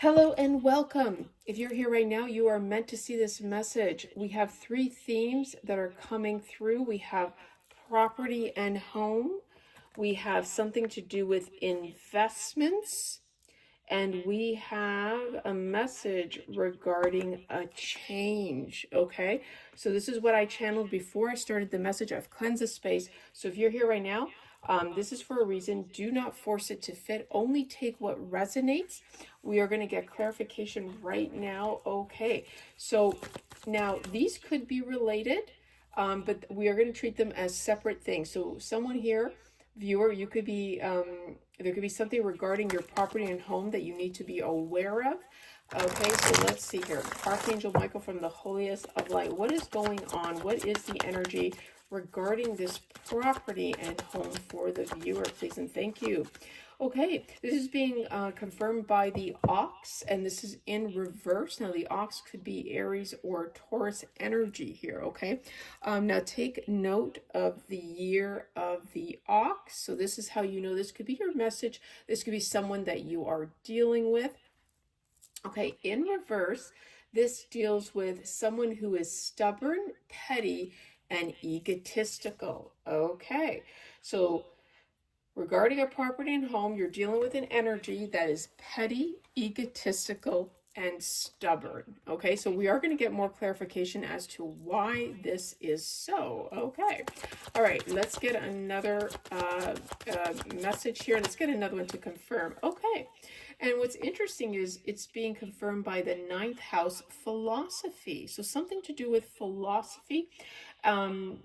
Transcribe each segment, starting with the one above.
Hello and welcome. If you're here right now, you are meant to see this message. We have three themes that are coming through. We have property and home. We have something to do with investments. And we have a message regarding a change. Okay. So this is what I channeled before I started the message. I've cleansed the space. So if you're here right now, this is for a reason. Do not force it to fit. Only take what resonates. We are going to get clarification right now. Okay. So now these could be related, but we are going to treat them as separate things. So someone here, viewer, you could be there could be something regarding your property and home that you need to be aware of. Okay, so let's see here. Archangel Michael from the holiest of light. What is going on? What is the energy regarding this property and home for the viewer, please? And thank you. Okay, this is being confirmed by the ox, and this is in reverse. Now, the ox could be Aries or Taurus energy here, okay? Now, take note of the year of the ox. So this is how you know this could be your message. This could be someone that you are dealing with. Okay, in reverse, this deals with someone who is stubborn, petty, and egotistical. Okay, so regarding a property and home, you're dealing with an energy that is petty, egotistical, and stubborn. Okay, so we are going to get more clarification as to why this is so. Okay, all right, let's get another message here. Let's get another one to confirm. Okay, and what's interesting is it's being confirmed by the ninth house philosophy. So something to do with philosophy.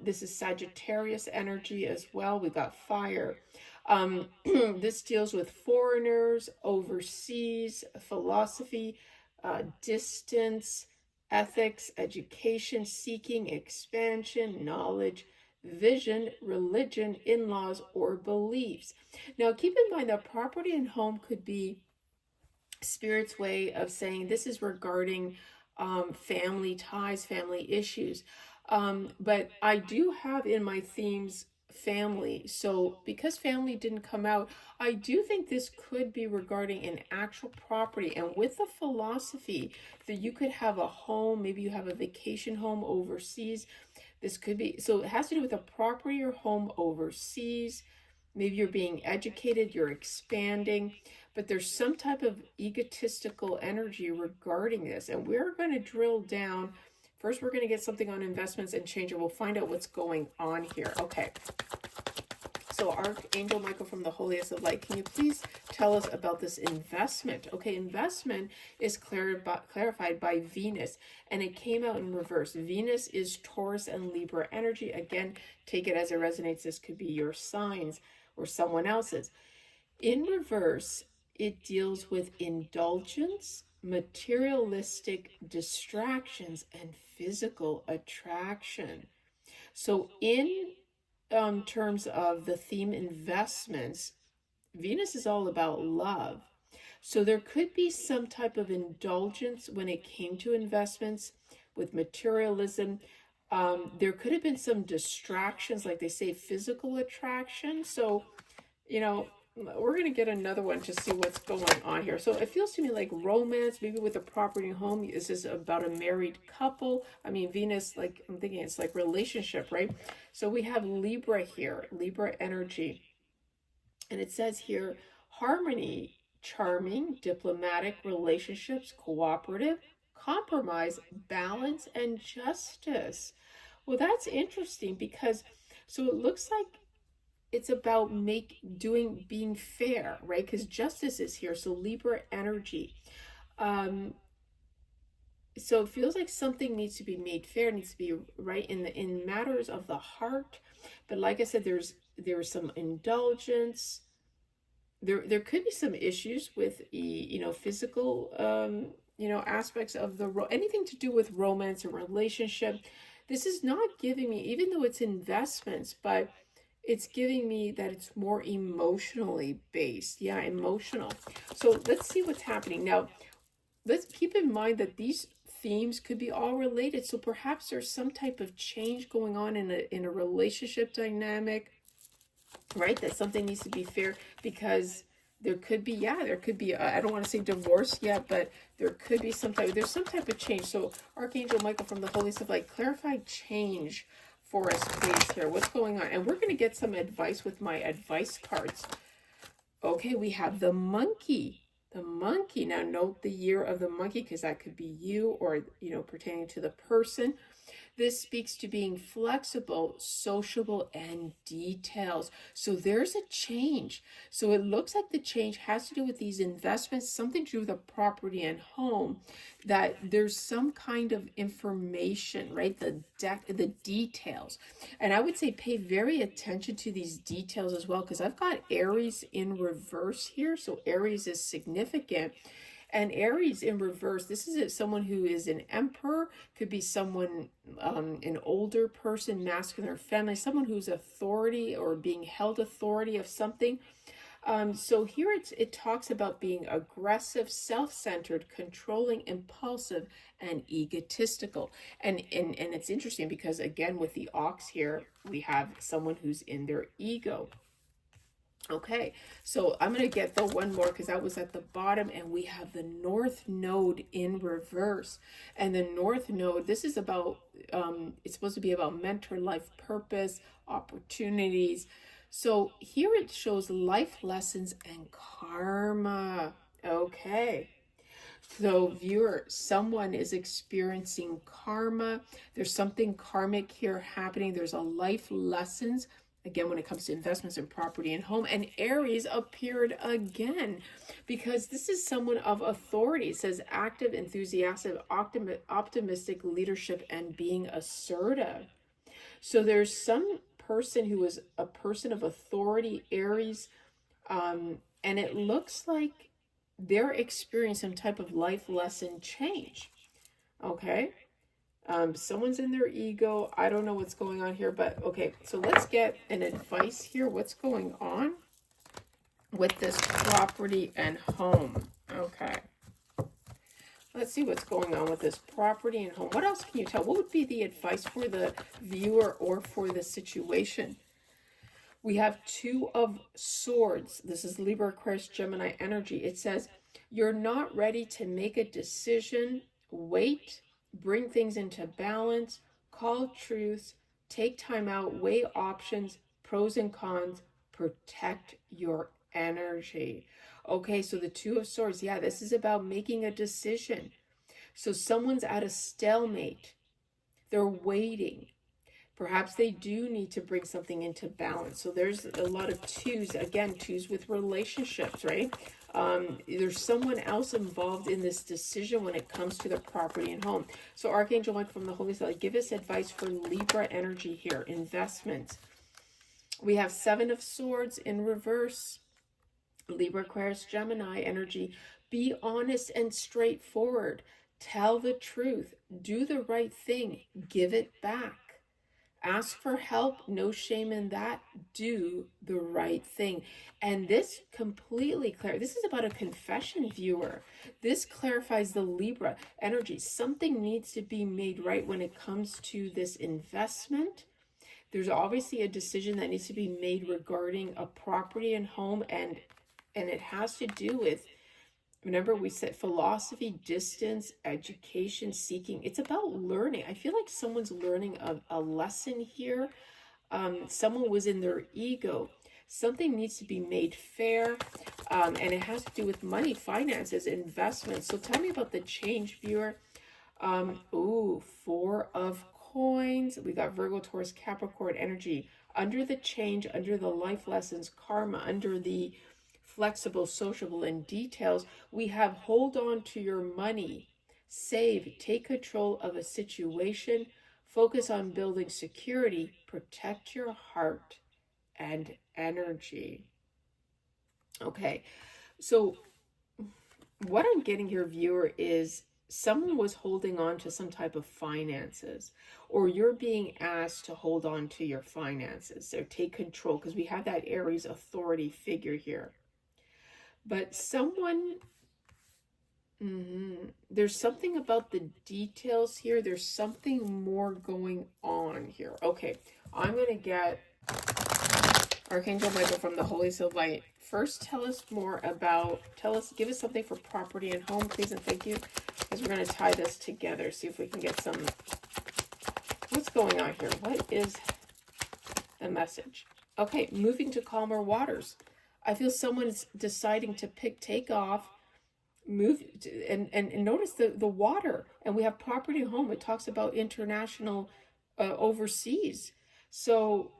This is Sagittarius energy as well. We got fire. This deals with foreigners, overseas, philosophy, distance, ethics, education, seeking, expansion, knowledge, vision, religion, in-laws, or beliefs. Now, keep in mind that property and home could be Spirit's way of saying this is regarding family ties, family issues. But I do have in my themes family. So because family didn't come out, I do think this could be regarding an actual property. And with the philosophy that you could have a home, maybe you have a vacation home overseas. This could be, so it has to do with a property or home overseas. Maybe you're being educated, you're expanding, but there's some type of egotistical energy regarding this. And we're going to drill down. First, we're going to get something on investments and change, and we'll find out what's going on here. Okay. So Archangel Michael from the holiest of light, can you please tell us about this investment? Okay, investment is clarified by Venus, and it came out in reverse. Venus is Taurus and Libra energy. Again, take it as it resonates. This could be your signs or someone else's. In reverse, it deals with indulgence, materialistic distractions, and physical attraction. So in terms of the theme investments, Venus is all about love. So there could be some type of indulgence when it came to investments with materialism. There could have been some distractions, like they say, physical attraction. So, you know, we're going to get another one to see what's going on here. So it feels to me like romance, maybe with a property and home. This is about a married couple. I mean, Venus, like, I'm thinking it's like relationship, right? So we have Libra here, Libra energy. And it says here, harmony, charming, diplomatic relationships, cooperative, compromise, balance, and justice. Well, that's interesting because, so it looks like it's about being fair, right? Because justice is here. So Libra energy. So it feels like something needs to be made fair, needs to be right in matters of the heart. But like I said, there's some indulgence. There could be some issues with physical aspects of anything to do with romance or relationship. This is not giving me, even though it's investments, but it's giving me that it's more emotionally based. Yeah, emotional. So let's see what's happening. Now, let's keep in mind that these themes could be all related. So perhaps there's some type of change going on in a relationship dynamic, right? That something needs to be fair because there could be, yeah, there could be, I don't want to say divorce yet, but there could be there's some type of change. So Archangel Michael from the Holy Stuff, like, clarify change for us, please, here. What's going on? And we're going to get some advice with my advice cards. Okay, we have the monkey. The monkey. Now note the year of the monkey, because that could be you, or, pertaining to the person. This speaks to being flexible, sociable, and details. So there's a change. So it looks like the change has to do with these investments, something to do with a property and home, that there's some kind of information, right? The details. And I would say pay very attention to these details as well, because I've got Aries in reverse here. So Aries is significant. And Aries in reverse, this is someone who is an emperor, could be someone, an older person, masculine or feminine, someone who's authority or being held authority of something. So here it talks about being aggressive, self-centered, controlling, impulsive, and egotistical. And it's interesting because, again, with the ox here, we have someone who's in their ego. Okay, so I'm going to get the one more because that was at the bottom, and we have the North Node in reverse. And the North Node, this is about, it's supposed to be about mentor, life purpose, opportunities. So here it shows life lessons and karma. Okay. So viewer, someone is experiencing karma. There's something karmic here happening. There's a life lessons. Again, when it comes to investments in property and home. And Aries appeared again because this is someone of authority. It says active, enthusiastic, optimistic leadership, and being assertive. So there's some person who is a person of authority, Aries, and it looks like they're experiencing some type of life lesson change. Okay. Someone's in their ego. I don't know what's going on here, but okay. So let's get an advice here. What's going on with this property and home? Okay. Let's see what's going on with this property and home. What else can you tell? What would be the advice for the viewer or for the situation? We have Two of Swords. This is Libra, Aquarius, Gemini energy. It says, you're not ready to make a decision. Wait, bring things into balance, call truths, take time out, weigh options, pros and cons, protect your energy. Okay, so the Two of Swords, yeah, this is about making a decision. So someone's at a stalemate. They're waiting. Perhaps they do need to bring something into balance. So there's a lot of twos. Again, twos with relationships, right? There's someone else involved in this decision when it comes to the property and home. So Archangel Michael from the Holy Spirit, give us advice for Libra energy here. Investments. We have Seven of Swords in reverse. Libra, Aquarius, Gemini energy. Be honest and straightforward. Tell the truth. Do the right thing. Give it back. Ask for help, no shame in that. Do the right thing. And this completely clear. This is about a confession, viewer. This clarifies the Libra energy. Something needs to be made right when it comes to this investment. There's obviously a decision that needs to be made regarding a property and home, and it has to do with, remember we said philosophy, distance, education, seeking. It's about learning. I feel like someone's learning a lesson here. Someone was in their ego. Something needs to be made fair, and it has to do with money, finances, investments. So tell me about the change, viewer. Four of Coins. We got Virgo, Taurus, Capricorn energy. Under the change, under the life lessons, karma, under the flexible, sociable, and details, we have hold on to your money, save, take control of a situation, focus on building security, protect your heart and energy. Okay, so what I'm getting here, viewer, is someone was holding on to some type of finances, or you're being asked to hold on to your finances or take control, because we have that Aries authority figure here. But someone, there's something about the details here. There's something more going on here. Okay, I'm going to get Archangel Michael from the Holy Seal Light. First, tell us more about, give us something for property and home, please, and thank you. Because we're going to tie this together, see if we can get some, what's going on here? What is the message? Okay, moving to calmer waters. I feel someone's deciding to take off, move, and notice the water. And we have property home. It talks about international, overseas. So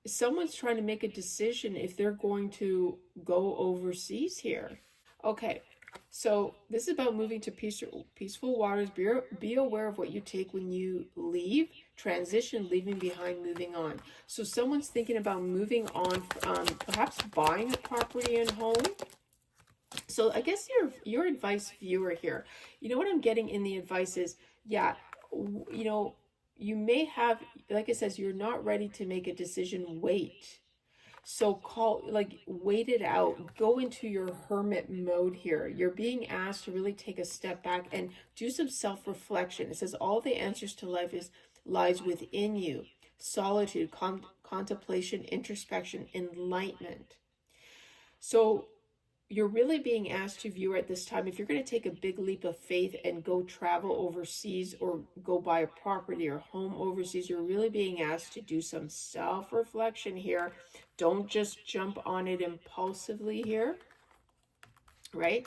someone's trying to make a decision if they're going to go overseas here. Okay, so this is about moving to peaceful waters. Be aware of what you take when you leave, transition, leaving behind, moving on. So someone's thinking about moving on, perhaps buying a property and home. So I guess your advice, viewer, here, you know what I'm getting in the advice is, yeah, you know, you may have, like it says, you're not ready to make a decision, wait. So wait it out. Go into your hermit mode here. You're being asked to really take a step back and do some self-reflection. It says all the answers to life lies within you. Solitude, contemplation, introspection, enlightenment. So you're really being asked to, view at this time, if you're going to take a big leap of faith and go travel overseas or go buy a property or home overseas, you're really being asked to do some self-reflection here. Don't just jump on it impulsively here, right?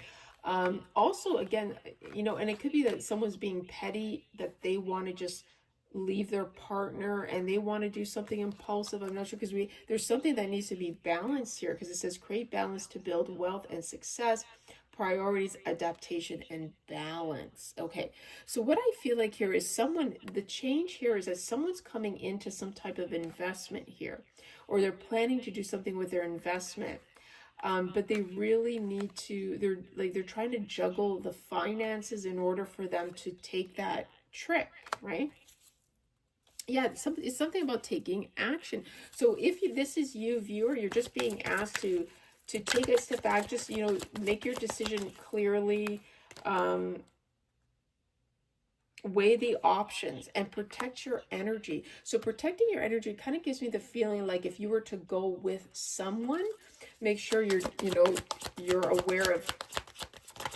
Also, again, you know, and it could be that someone's being petty, that they want to just leave their partner and they want to do something impulsive. I'm not sure, because there's something that needs to be balanced here, because it says create balance to build wealth and success, priorities, adaptation, and balance. Okay, so what I feel like here is the change here is that someone's coming into some type of investment here, or they're planning to do something with their investment. But they really need to, they're trying to juggle the finances in order for them to take that trip, right? Yeah, it's something about taking action. So if this is you, viewer, you're just being asked to take a step back, just, you know, make your decision clearly, weigh the options and protect your energy. So protecting your energy kind of gives me the feeling like if you were to go with someone, make sure you're aware of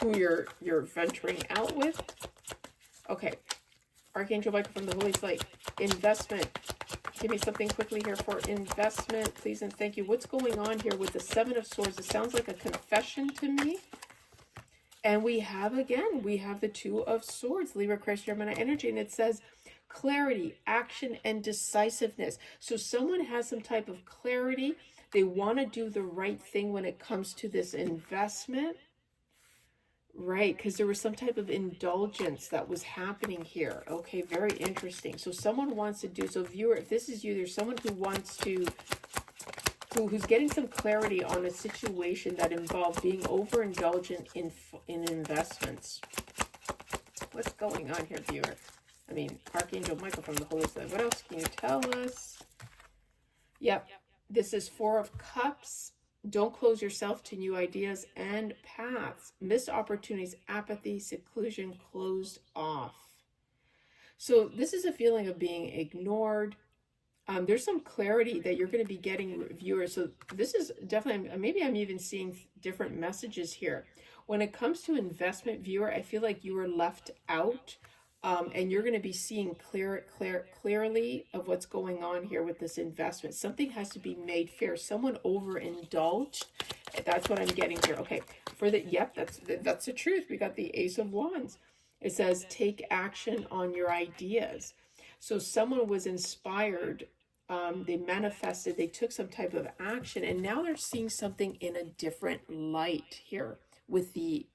who you're venturing out with. Okay, Archangel Michael from the Holy Light. Investment. Give me something quickly here for investment, please and thank you. What's going on here with the Seven of Swords? It sounds like a confession to me. And we have the Two of Swords, Libra, Christ, Gemini energy, and it says clarity, action, and decisiveness. So someone has some type of clarity. They want to do the right thing when it comes to this investment. Right, because there was some type of indulgence that was happening here. Okay, very interesting. So someone wants to do, so viewer, if this is you, there's someone who wants to, who's getting some clarity on a situation that involved being overindulgent in investments. What's going on here, viewer? I mean, Archangel Michael from the Holy Spirit. What else can you tell us? Yep, this is Four of Cups. Don't close yourself to new ideas and paths. Missed opportunities, apathy, seclusion, closed off. So this is a feeling of being ignored. There's some clarity that you're going to be getting, viewers. So this is definitely, maybe I'm even seeing different messages here. When it comes to investment, viewer, I feel like you were left out. And you're going to be seeing clearly of what's going on here with this investment. Something has to be made fair. Someone overindulged. That's what I'm getting here. Okay, that's the truth. We got the Ace of Wands. It says take action on your ideas. So someone was inspired. They manifested. They took some type of action, and now they're seeing something in a different light here with the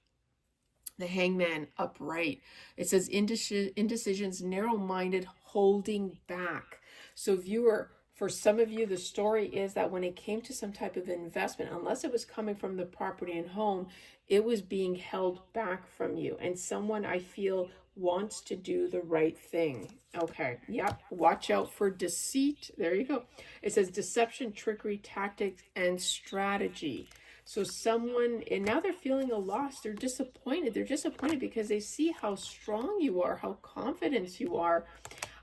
Hangman upright. It says indecisions, narrow-minded, holding back. So viewer, for some of you, the story is that when it came to some type of investment, unless it was coming from the property and home, it was being held back from you. And someone, I feel, wants to do the right thing. Okay, yep, watch out for deceit. There you go. It says deception, trickery, tactics, and strategy. So someone, and now they're feeling a loss. They're disappointed. They're disappointed because they see how strong you are, how confident you are.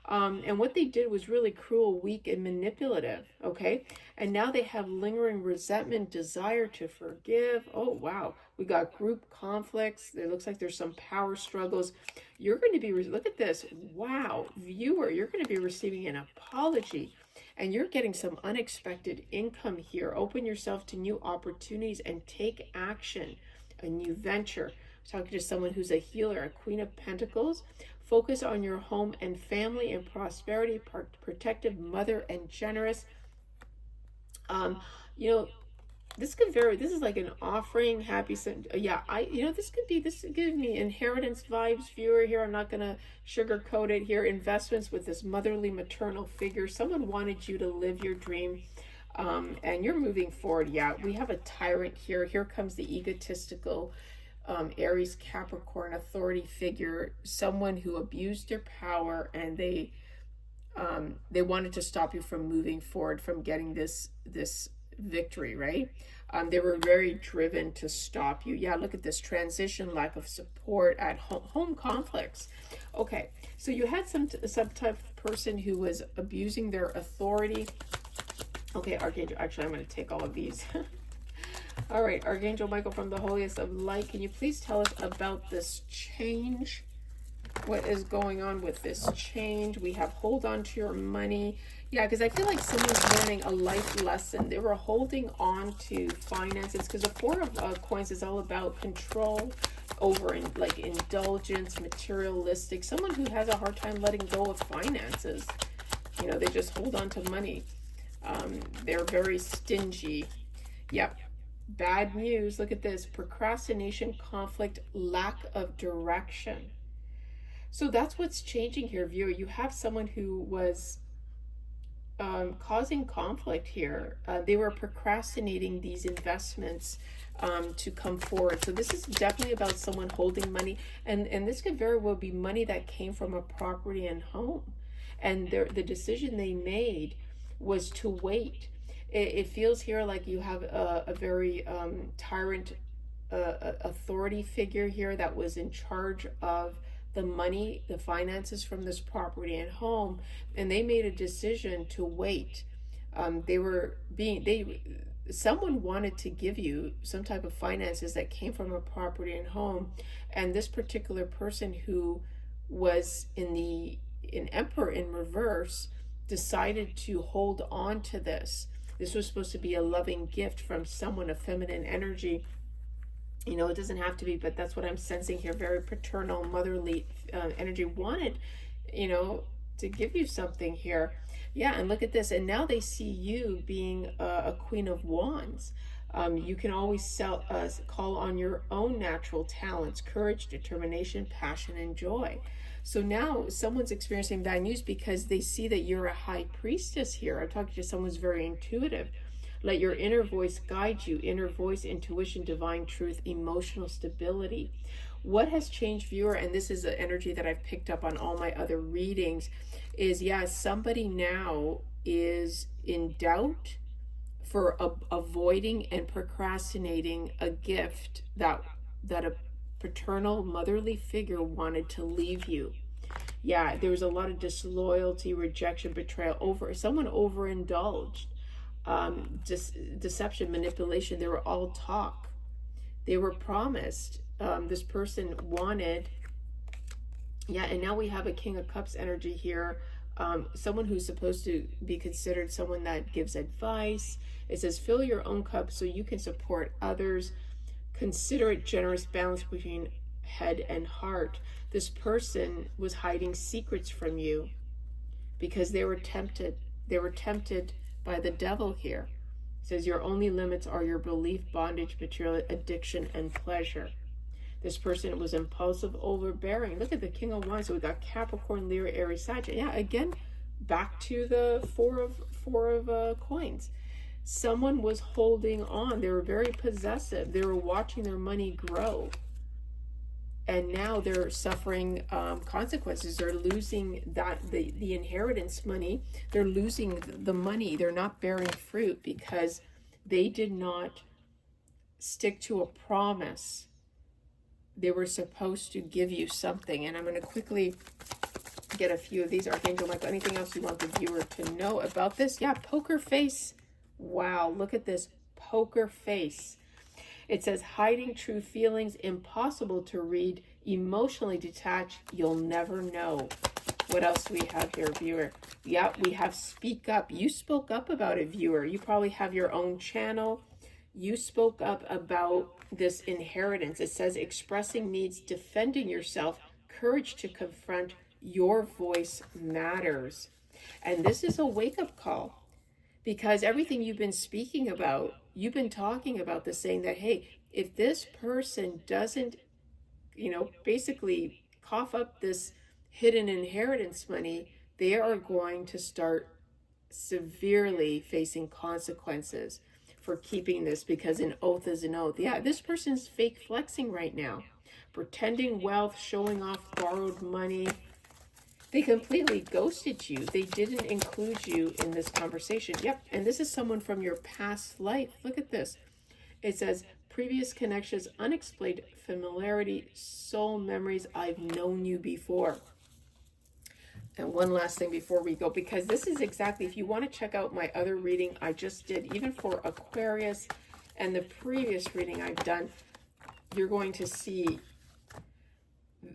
And what they did was really cruel, weak, and manipulative. Okay. And now they have lingering resentment, desire to forgive. Oh, wow. We got group conflicts. It looks like there's some power struggles. You're going to be, look at this. Wow. Viewer, you're going to be receiving an apology. And you're getting some unexpected income here. Open yourself to new opportunities and take action. A new venture. Talking to someone who's a healer, a Queen of Pentacles. Focus on your home and family and prosperity, protective, mother, and generous. You know, this could vary. This is like an offering, happy. Yeah, this could be. This gives me inheritance vibes, viewer. Here, I'm not gonna sugarcoat it. Here, investments with this motherly, maternal figure. Someone wanted you to live your dream. And you're moving forward. Yeah, we have a tyrant here. Here comes the egotistical Aries Capricorn authority figure, someone who abused their power, and they wanted to stop you from moving forward, from getting this victory, right? They were very driven to stop you. Yeah, look at this transition, lack of support at home conflicts. Okay, so you had some type of person who was abusing their authority. Okay, Archangel, actually, I'm going to take all of these. All right, Archangel Michael from the Holiest of Light, can you please tell us about this change? What is going on with this change? We have hold on to your money. Yeah, because I feel like someone's learning a life lesson. They were holding on to finances because the Four of Coins is all about control over like indulgence, materialistic. Someone who has a hard time letting go of finances. You know, they just hold on to money. They're very stingy. Yep. Bad news. Look at this. Procrastination, conflict, lack of direction. So that's what's changing here, viewer. You have someone who was causing conflict here. They were procrastinating these investments to come forward. So this is definitely about someone holding money. And this could very well be money that came from a property and home. And the decision they made was to wait. It feels here like you have a very tyrant authority figure here that was in charge of the money, the finances from this property and home, and they made a decision to wait. Someone wanted to give you some type of finances that came from a property and home, and this particular person who was in Emperor in reverse decided to hold on to this. This was supposed to be a loving gift from someone of feminine energy. You know, it doesn't have to be, but that's what I'm sensing here. Very paternal, motherly energy. Wanted, to give you something here. Yeah, and look at this. And now they see you being a Queen of Wands. You can always call on your own natural talents, courage, determination, passion, and joy. So now someone's experiencing bad news because they see that you're a high priestess here. I'm talking to someone who's very intuitive. Let your inner voice guide you. Inner voice, intuition, divine truth, emotional stability. What has changed, viewer, and this is the energy that I've picked up on all my other readings, is somebody now is in doubt for avoiding and procrastinating a gift that a paternal motherly figure wanted to leave you. Yeah, there was a lot of disloyalty, rejection, betrayal, someone overindulged. Deception, manipulation, they were all talk. They were promised. This person wanted, and now we have a King of Cups energy here. Someone who's supposed to be considered someone that gives advice. It says, fill your own cup so you can support others. Considerate, generous balance between head and heart. This person was hiding secrets from you because they were tempted. They were tempted by the devil here. It says your only limits are your belief, bondage, material, addiction, and pleasure. This person was impulsive, overbearing. Look at the King of Wands. So we got Capricorn, Leo, Aries, Sagittarius. Yeah, again, back to the four of coins. Someone was holding on. They were very possessive. They were watching their money grow. And now they're suffering consequences. They're losing the inheritance money. They're losing the money. They're not bearing fruit because they did not stick to a promise. They were supposed to give you something. And I'm going to quickly get a few of these. Archangel Michael, anything else you want the viewer to know about this? Yeah, poker face. Wow, look at this poker face. It says hiding true feelings, impossible to read, emotionally detached, you'll never know. What else do we have here, viewer? Yeah, we have speak up. You spoke up about it, viewer. You probably have your own channel. You spoke up about this inheritance. It says expressing needs, defending yourself, courage to confront, your voice matters. And this is a wake-up call, because everything you've been speaking about, you've been talking about this, saying that, hey, if this person doesn't, basically cough up this hidden inheritance money, they are going to start severely facing consequences for keeping this, because an oath is an oath. Yeah, this person's fake flexing right now, pretending wealth, showing off borrowed money. They completely ghosted you. They didn't include you in this conversation. Yep, and this is someone from your past life. Look at this. It says, previous connections, unexplained familiarity, soul memories, I've known you before. And one last thing before we go, because this is exactly, if you want to check out my other reading I just did, even for Aquarius, and the previous reading I've done, you're going to see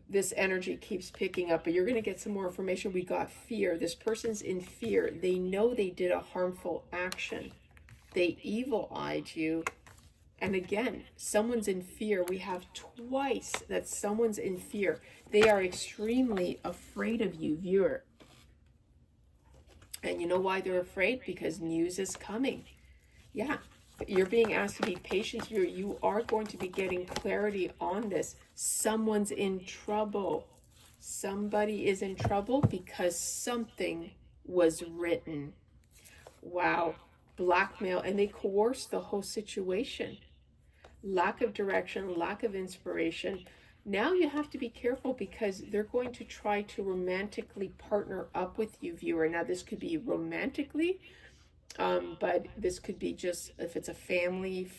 this energy keeps picking up, but you're going to get some more information. We got fear. This person's in fear. They know they did a harmful action. They evil-eyed you. And again, someone's in fear. We have twice that someone's in fear. They are extremely afraid of you, viewer. And you know why they're afraid? Because news is coming. Yeah, you're being asked to be patient here. You are going to be getting clarity on this. Someone's in trouble. Somebody is in trouble because something was written. Wow. Blackmail, and they coerce the whole situation. Lack of direction, lack of inspiration. Now you have to be careful, because they're going to try to romantically partner up with you, viewer. Now this could be romantically, but this could be just, if it's a family,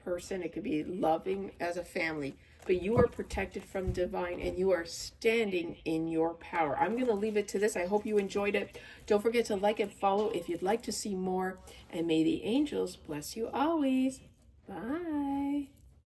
person, it could be loving as a family. But you are protected from divine, and you are standing in your power. I'm going to leave it to this. I hope you enjoyed it. Don't forget to like and follow if you'd like to see more. And may the angels bless you always. Bye.